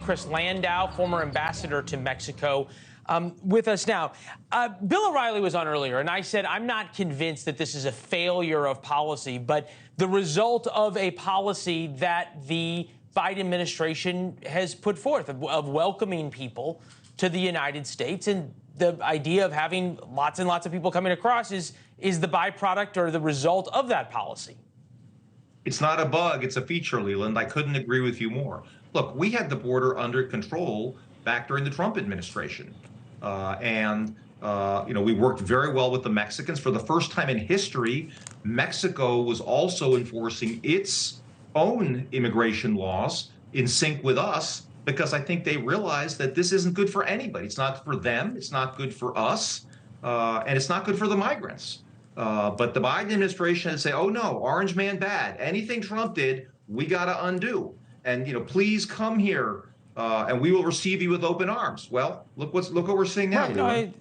Chris Landau, former ambassador to Mexico, with us now. Bill O'Reilly was on earlier, and I said I'm not convinced that this is a failure of policy, but the result of a policy that the Biden administration has put forth of welcoming people to the United States. And the idea of having lots and lots of people coming across is the byproduct or the result of that policy. It's not a bug, it's a feature, Leland. I couldn't agree with you more. Look, we had the border under control back during the Trump administration. We worked very well with the Mexicans. For the first time in history, Mexico was also enforcing its own immigration laws in sync with us, because I think they realized that this isn't good for anybody. It's not for them, it's not good for us, and it's not good for the migrants. But the Biden administration had to say, oh no, Orange Man bad. Anything Trump did, we got to undo. And please come here, and we will receive you with open arms. Well, look what we're seeing now. Right,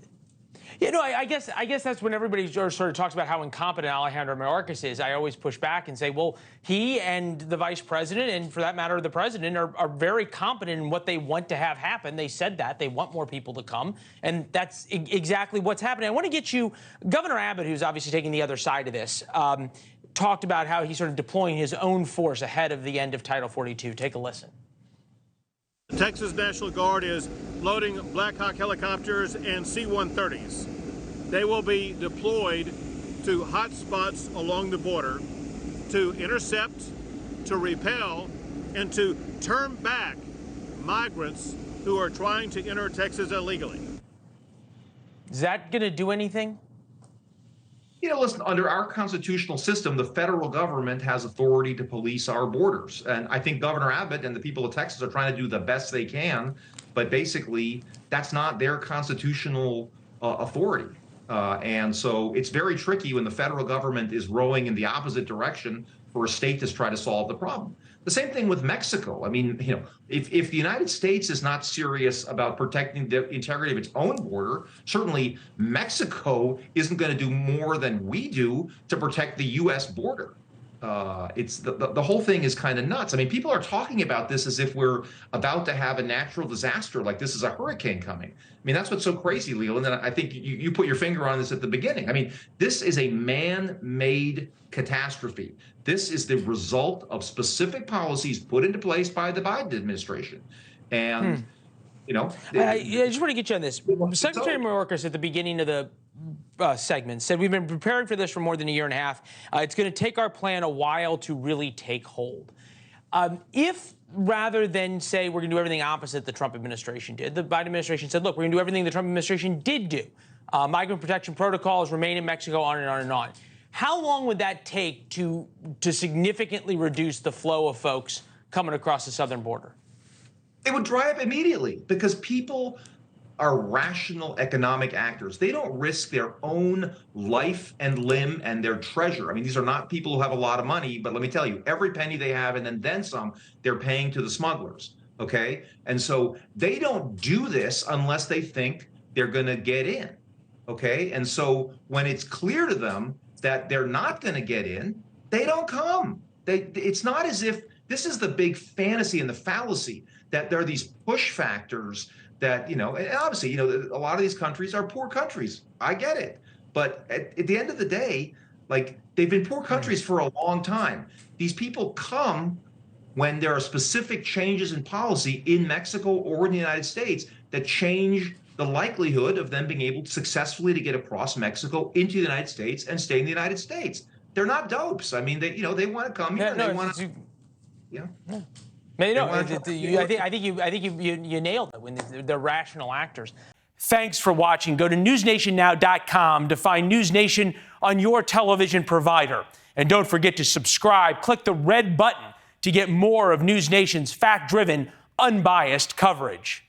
I guess that's when everybody sort of talks about how incompetent Alejandro Mayorkas is. I always push back and say, well, he and the vice president, and for that matter, the president, are very competent in what they want to have happen. They said that they want more people to come, and that's exactly what's happening. I want to get you, Governor Abbott, who's obviously taking the other side of this, talked about how he's sort of deploying his own force ahead of the end of Title 42. Take a listen. The Texas National Guard is loading Black Hawk helicopters and C-130s. They will be deployed to hot spots along the border to intercept, to repel, and to turn back migrants who are trying to enter Texas illegally. Is that going to do anything? Listen, under our constitutional system, the federal government has authority to police our borders. And I think Governor Abbott and the people of Texas are trying to do the best they can. But basically, that's not their constitutional authority. And so it's very tricky when the federal government is rowing in the opposite direction for a state that's trying to solve the problem. The same thing with Mexico. I mean, if the United States is not serious about protecting the integrity of its own border, certainly Mexico isn't going to do more than we do to protect the U.S. border. It's the whole thing is kind of nuts. I mean, people are talking about this as if we're about to have a natural disaster, like this is a hurricane coming. I mean, that's what's so crazy, Leland, and I think you put your finger on this at the beginning. I mean, this is a man-made catastrophe. This is the result of specific policies put into place by the Biden administration. And, I just want to get you on this. Secretary Mayorkas at the beginning of the segment said we've been preparing for this for more than a year and a half. It's going to take our plan a while to really take hold. If rather than say we're going to do everything opposite the Trump administration did, the Biden administration said, look, we're going to do everything the Trump administration did do. Migrant protection protocols remain in Mexico, on and on and on. How long would that take to significantly reduce the flow of folks coming across the southern border? It would dry up immediately, because people are rational economic actors. They don't risk their own life and limb and their treasure. I mean, these are not people who have a lot of money, but let me tell you, every penny they have and then some, they're paying to the smugglers, okay? And so they don't do this unless they think they're gonna get in, okay? And so when it's clear to them that they're not gonna get in, they don't come. It's not as if, this is the big fantasy and the fallacy, that there are these push factors that, and obviously, a lot of these countries are poor countries. I get it. But at the end of the day, like, they've been poor countries for a long time. These people come when there are specific changes in policy in Mexico or in the United States that change the likelihood of them being able to successfully to get across Mexico into the United States and stay in the United States. They're not dopes. I mean, they want to come here. They want to, I think you nailed it when they're rational actors. Thanks for watching. Go to newsnationnow.com to find NewsNation on your television provider. And don't forget to subscribe. Click the red button to get more of NewsNation's fact-driven, unbiased coverage.